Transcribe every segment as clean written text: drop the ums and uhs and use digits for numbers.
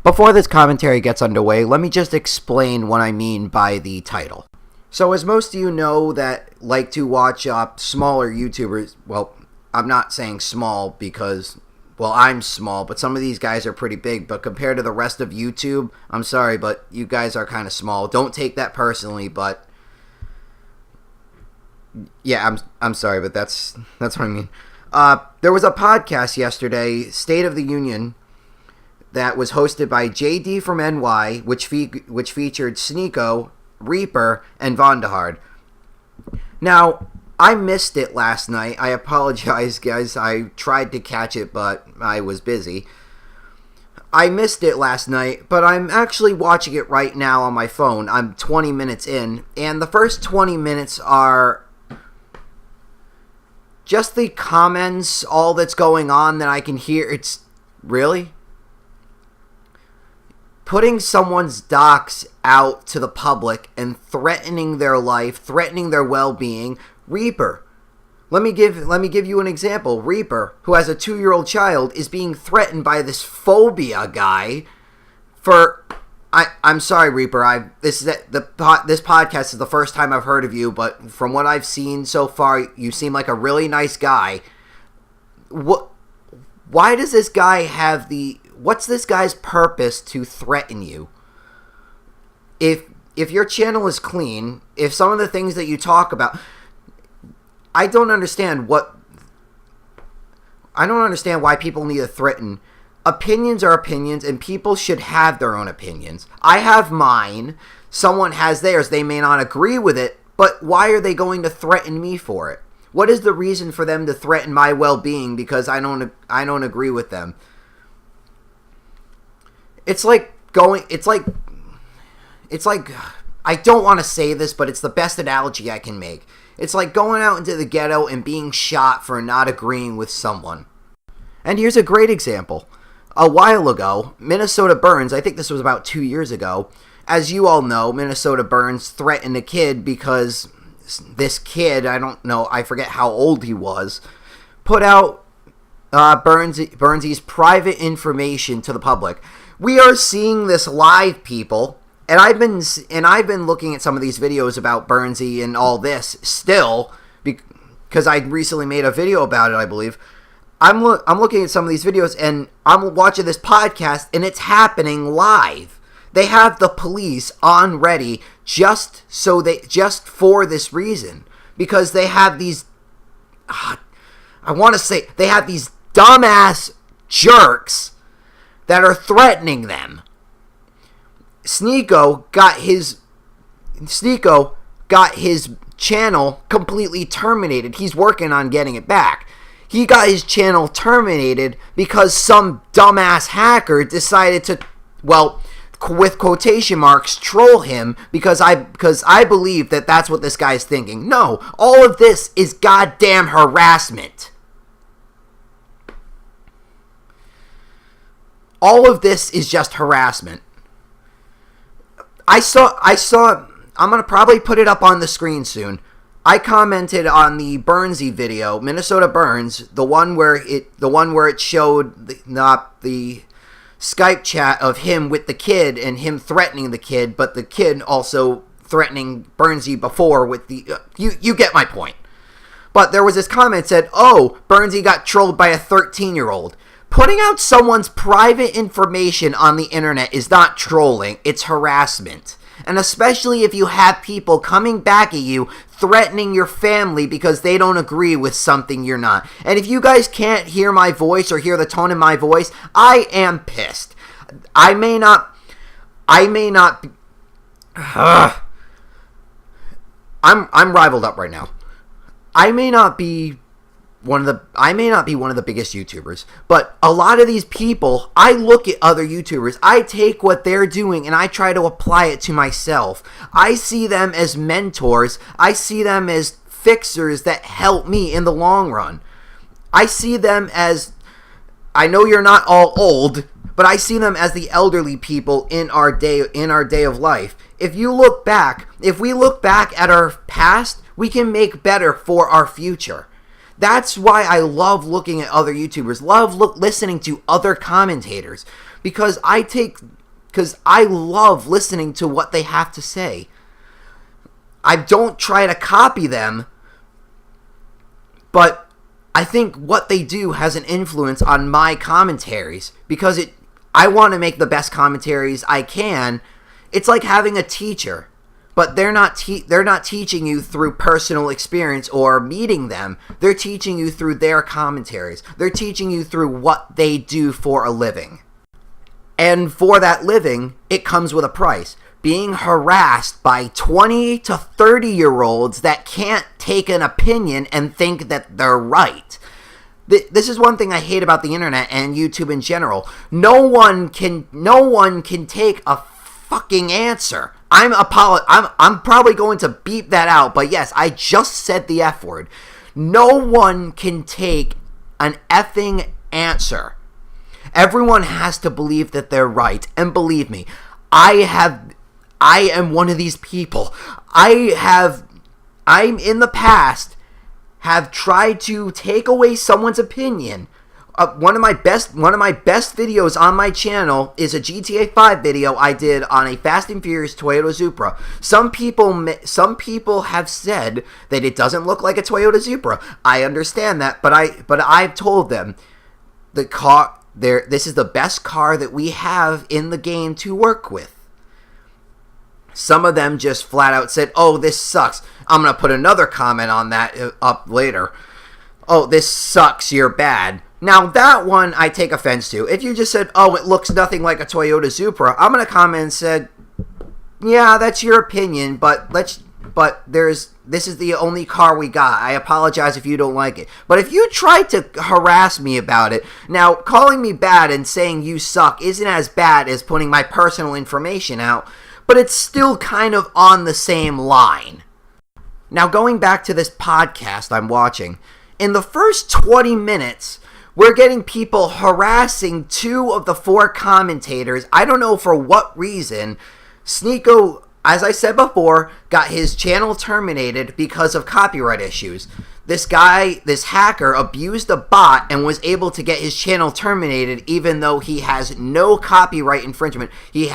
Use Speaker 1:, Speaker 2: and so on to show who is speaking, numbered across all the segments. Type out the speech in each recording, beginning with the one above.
Speaker 1: Before this commentary gets underway, let me just explain what I mean by the title. So as most of you know that like to watch smaller YouTubers, well, I'm not saying small because, well, I'm small, but some of these guys are pretty big, but compared to the rest of YouTube, I'm sorry, but you guys are kind of small. Don't take that personally, but yeah, I'm sorry, but that's what I mean. There was a podcast yesterday, State of the Union, that was hosted by JDfromNY, which featured TheSneak0 Reaper and Vonderhaared. Now, I missed it last night. I apologize, guys. I tried to catch it, but I was busy. I missed it last night, but I'm actually watching it right now on my phone. I'm 20 minutes in, and the first 20 minutes are just the comments, all that's going on that I can hear. It's really putting someone's docs out to the public and threatening their life, threatening their well-being. Reaper. Let me give you an example. Reaper, who has a 2-year-old child, is being threatened by this phobia guy for... I'm sorry, Reaper. This podcast is the first time I've heard of you, but from what I've seen so far, you seem like a really nice guy. Why does this guy have what's this guy's purpose to threaten you? If your channel is clean, if some of the things that you talk about, I don't understand why people need to threaten. Opinions are opinions, and people should have their own opinions. I have mine. Someone has theirs. They may not agree with it, but why are they going to threaten me for it? What is the reason for them to threaten my well-being because I don't agree with them? It's like I don't want to say this, but it's the best analogy I can make. It's like going out into the ghetto and being shot for not agreeing with someone. And here's a great example. A while ago, Minnesota Burns, I think this was about 2 years ago, as you all know, Minnesota Burns threatened a kid because this kid, I don't know, I forget how old he was, put out Burnsy's private information to the public. We are seeing this live, people, and I've been looking at some of these videos about Burnsy and all this still, because I recently made a video about it, I believe. I'm looking at some of these videos, and I'm watching this podcast, and it's happening live. They have the police on ready just for this reason, because they have these, they have these dumbass jerks that are threatening them. TheSneak0 got his channel completely terminated. He's working on getting it back. He got his channel terminated because some dumbass hacker decided to, well, with quotation marks, troll him because I believe that that's what this guy's thinking. No, all of this is goddamn harassment. All of this is just harassment. I saw, I'm going to probably put it up on the screen soon. I commented on the Burnsy video, Minnesota Burns, the one where it showed the Skype chat of him with the kid and him threatening the kid, but the kid also threatening Burnsy before with the you get my point. But there was this comment that said, "Oh, Burnsy got trolled by a 13-year-old." Putting out someone's private information on the internet is not trolling, it's harassment. And especially if you have people coming back at you, threatening your family because they don't agree with something you're not. And if you guys can't hear my voice or hear the tone in my voice, I am pissed. I may not be, I'm rivaled up right now. I may not be one of the biggest YouTubers, but a lot of these people, I look at other YouTubers, I take what they're doing and I try to apply it to myself. I see them as mentors. I see them as fixers that help me in the long run. I see them as, I know you're not all old, but I see them as the elderly people in our day of life. If we look back at our past, we can make better for our future. That's why I love looking at other YouTubers, listening to other commentators, because I love listening to what they have to say. I don't try to copy them, but I think what they do has an influence on my commentaries, because I want to make the best commentaries I can. It's like having a teacher, but they're not teaching you through personal experience or meeting them. They're teaching you through their commentaries. They're teaching you through what they do for a living. And for that living, it comes with a price. Being harassed by 20 to 30-year-olds that can't take an opinion and think that they're right. This is one thing I hate about the internet and YouTube in general. No one can take a fucking answer. I'm probably going to beep that out, but yes, I just said the F word. No one can take an effing answer. Everyone has to believe that they're right, and believe me, I am one of these people. I'm in the past have tried to take away someone's opinion. One of my best videos on my channel is a GTA 5 video I did on a Fast and Furious Toyota Supra. Some people have said that it doesn't look like a Toyota Supra. I understand that, but I've told them this is the best car that we have in the game to work with. Some of them just flat out said, "Oh, this sucks." I'm going to put another comment on that up later. "Oh, this sucks, you're bad." Now, that one I take offense to. If you just said, "Oh, it looks nothing like a Toyota Supra," I'm going to comment and said, "Yeah, that's your opinion, but this is the only car we got. I apologize if you don't like it." But if you try to harass me about it, now, calling me bad and saying you suck isn't as bad as putting my personal information out, but it's still kind of on the same line. Now, going back to this podcast I'm watching, in the first 20 minutes, we're getting people harassing 2 of the 4 commentators. I don't know for what reason. TheSneak0, as I said before, got his channel terminated because of copyright issues. This hacker, abused a bot and was able to get his channel terminated, even though he has no copyright infringement. He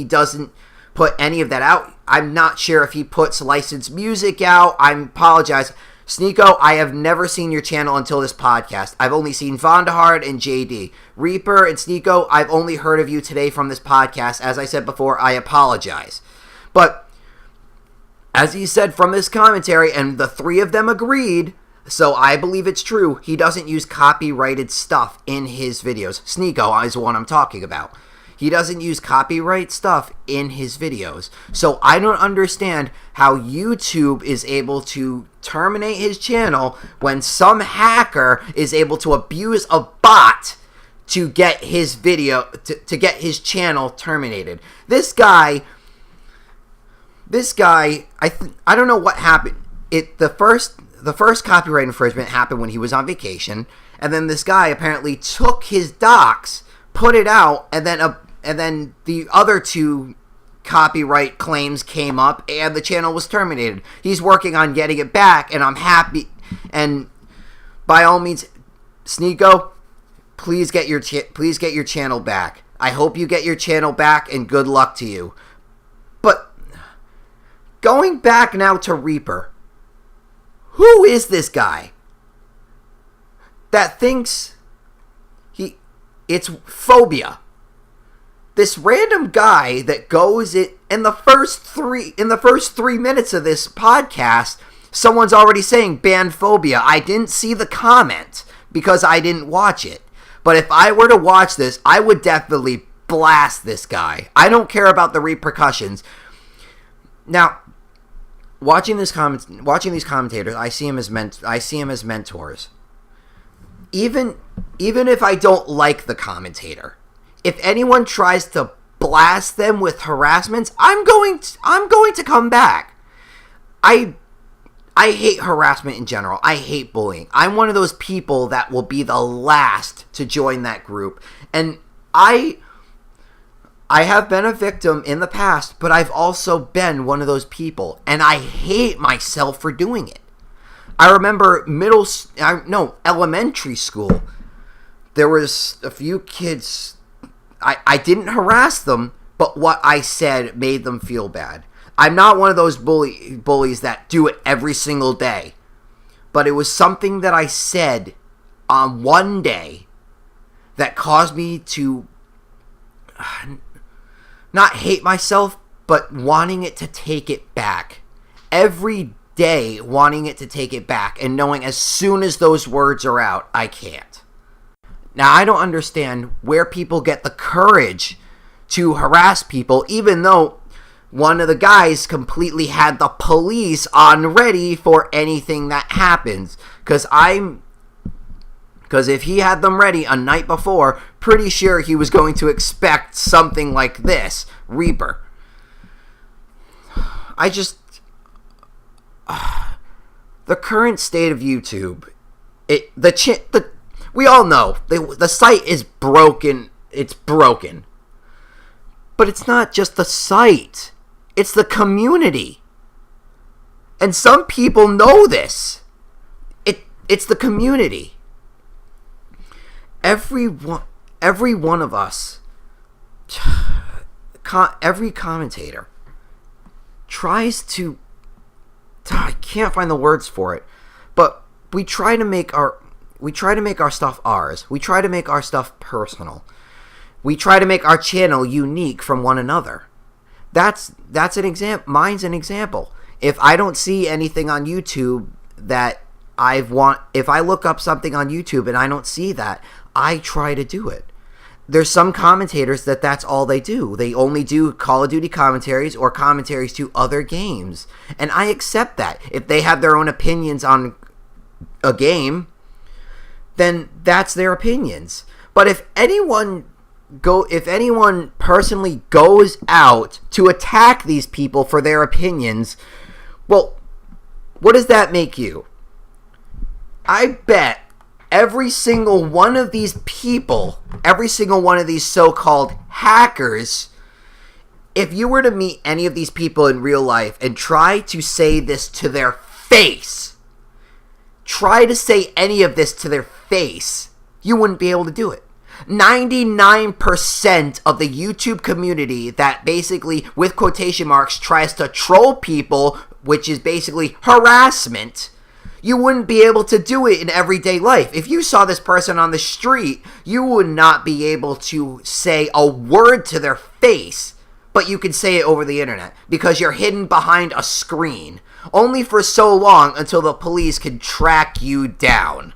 Speaker 1: doesn't put any of that out. I'm not sure if he puts licensed music out. I apologize. TheSneak0, I have never seen your channel until this podcast. I've only seen Vonderhaared and JD. Reaper and TheSneak0, I've only heard of you today from this podcast. As I said before, I apologize. But as he said from this commentary, and the 3 of them agreed, so I believe it's true, he doesn't use copyrighted stuff in his videos. TheSneak0 is the one I'm talking about. He doesn't use copyright stuff in his videos. So I don't understand how YouTube is able to terminate his channel when some hacker is able to abuse a bot to get his video, to get his channel terminated. This guy, I don't know what happened. The first copyright infringement happened when he was on vacation, and then this guy apparently took his docs, put it out, and then the other 2 copyright claims came up, and the channel was terminated. He's working on getting it back, and I'm happy. And by all means, TheSneak0, please get your channel back. I hope you get your channel back, and good luck to you. But going back now to Reaper, who is this guy that thinks it's phobia? This random guy that goes in the first 3 minutes of this podcast, someone's already saying ban phobia. I didn't see the comment because I didn't watch it. But if I were to watch this, I would definitely blast this guy. I don't care about the repercussions. Now, watching these commentators, I see him as mentors. Even if I don't like the commentator, if anyone tries to blast them with harassments, I'm going to come back. I hate harassment in general. I hate bullying. I'm one of those people that will be the last to join that group. And I have been a victim in the past, but I've also been one of those people, and I hate myself for doing it. I remember elementary school. There was a few kids. I didn't harass them, but what I said made them feel bad. I'm not one of those bullies that do it every single day. But it was something that I said on one day that caused me to not hate myself, but wanting it to take it back. Every day wanting it to take it back and knowing as soon as those words are out, I can't. Now, I don't understand where people get the courage to harass people, even though one of the guys completely had the police on ready for anything that happens. Because if he had them ready a night before, pretty sure he was going to expect something like this. Reaper. The current state of YouTube, we all know the site is broken. It's broken. But it's not just the site. It's the community. And some people know this. It's the community. Every one of us, every commentator tries to, I can't find the words for it, but we try to make our stuff ours. We try to make our stuff personal. We try to make our channel unique from one another. That's an example. Mine's an example. If I don't see anything on YouTube that if I look up something on YouTube and I don't see that, I try to do it. There's some commentators that's all they do. They only do Call of Duty commentaries or commentaries to other games. And I accept that. If they have their own opinions on a game, then that's their opinions. But if anyone personally goes out to attack these people for their opinions, well, what does that make you? I bet every single one of these people, every single one of these so-called hackers, if you were to meet any of these people in real life and try to say this to their face, try to say any of this to their face, you wouldn't be able to do it. 99% of the YouTube community that basically, with quotation marks, tries to troll people, which is basically harassment, you wouldn't be able to do it in everyday life. If you saw this person on the street, you would not be able to say a word to their face, but you can say it over the internet because you're hidden behind a screen, only for so long until the police can track you down.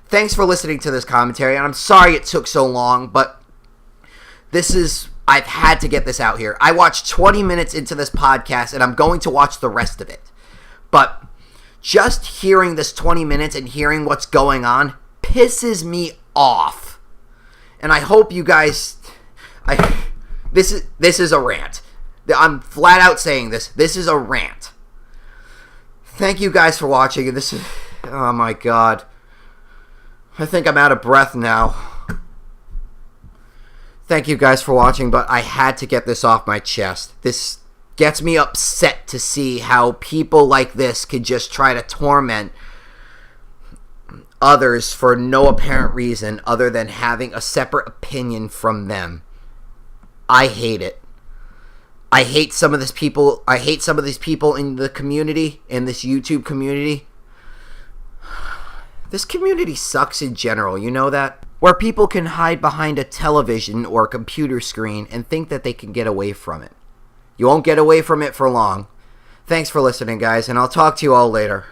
Speaker 1: Thanks for listening to this commentary, and I'm sorry it took so long, but I've had to get this out here. I watched 20 minutes into this podcast, and I'm going to watch the rest of it. But just hearing this 20 minutes and hearing what's going on pisses me off. And I hope you guys... This is a rant. I'm flat out saying this. This is a rant. Thank you guys for watching, and this is... Oh my god. I think I'm out of breath now. Thank you guys for watching, but I had to get this off my chest. This gets me upset to see how people like this can just try to torment others for no apparent reason other than having a separate opinion from them. I hate it. I hate some of these people. I hate some of these people in the community, in this YouTube community. This community sucks in general, you know that? Where people can hide behind a television or a computer screen and think that they can get away from it. You won't get away from it for long. Thanks for listening, guys, and I'll talk to you all later.